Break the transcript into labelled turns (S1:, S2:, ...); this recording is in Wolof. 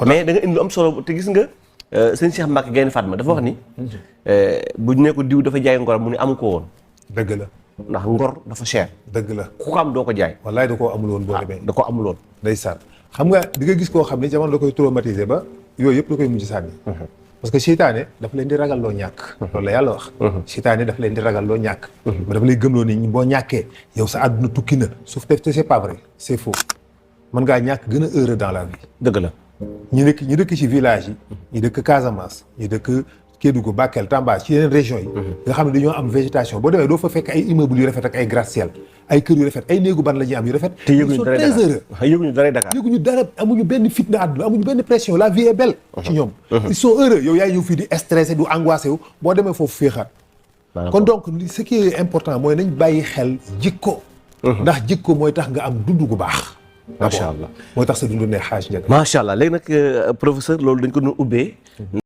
S1: mais da nga indi lu am solo te gis nga sëñ Cheikh Mbacke Gaïndé Fatma dafa wax ni bu ñu ne ko diw dafa jaay ngor mu ne amu ko woon.
S2: dëgg la.
S1: ndax ngor dafa cher.
S2: dëgg la
S1: ku ko am doo ko jaay.
S2: wallaay da koo amul woon boo demee.
S1: da ko amul woon.
S2: ndeysaan xam nga di nga gis koo xam ne jamono da koy traumatisé ba yooyu yëpp da koy mujj sànni. parce que seytaane dafa leen di ragal loo ñàkk. loolu la yàlla wax. seytaane dafa leen di ragal loo ñàkk. ba dafa lay gëmloo ni boo ñàkkee yow sa àdduna tukki na suuf def te c'est pas vrai c'est faux. mën ngaa ñàkk gën a heureux dans la vie.
S1: dëgg la.
S2: ñi dëkk ci village yi. ñi dëkk Casamance. ñi dëkk Kédougou Bakel Tamba ci yeneen régions yi. nga xam ne dañoo am végétation boo demee doo fa fekk ay immeubles yu rafet ak ay gratte-ciel ay kër yu rafet ay néegu ban la ñuy am yu rafet.
S1: te yëguñu dara Dakar yëguñu dara Dakar.
S2: yëguñu dara amuñu benn fitna àdduna amuñu benn pression la vie est belle. ci ñoom. ils sont heureux yow yaay ñëw fii di stressé du angoissé wu boo demee foofu féexaat. kon donc ce qui est important mooy nañ bàyyi xel jikko. ndax jikko mooy tax nga am dund gu baax.
S1: macha allah
S2: mooy tax sa dund ne xaaj njëkk.
S1: macha allah léegi nag professeur loolu dañ ko doon ubbee.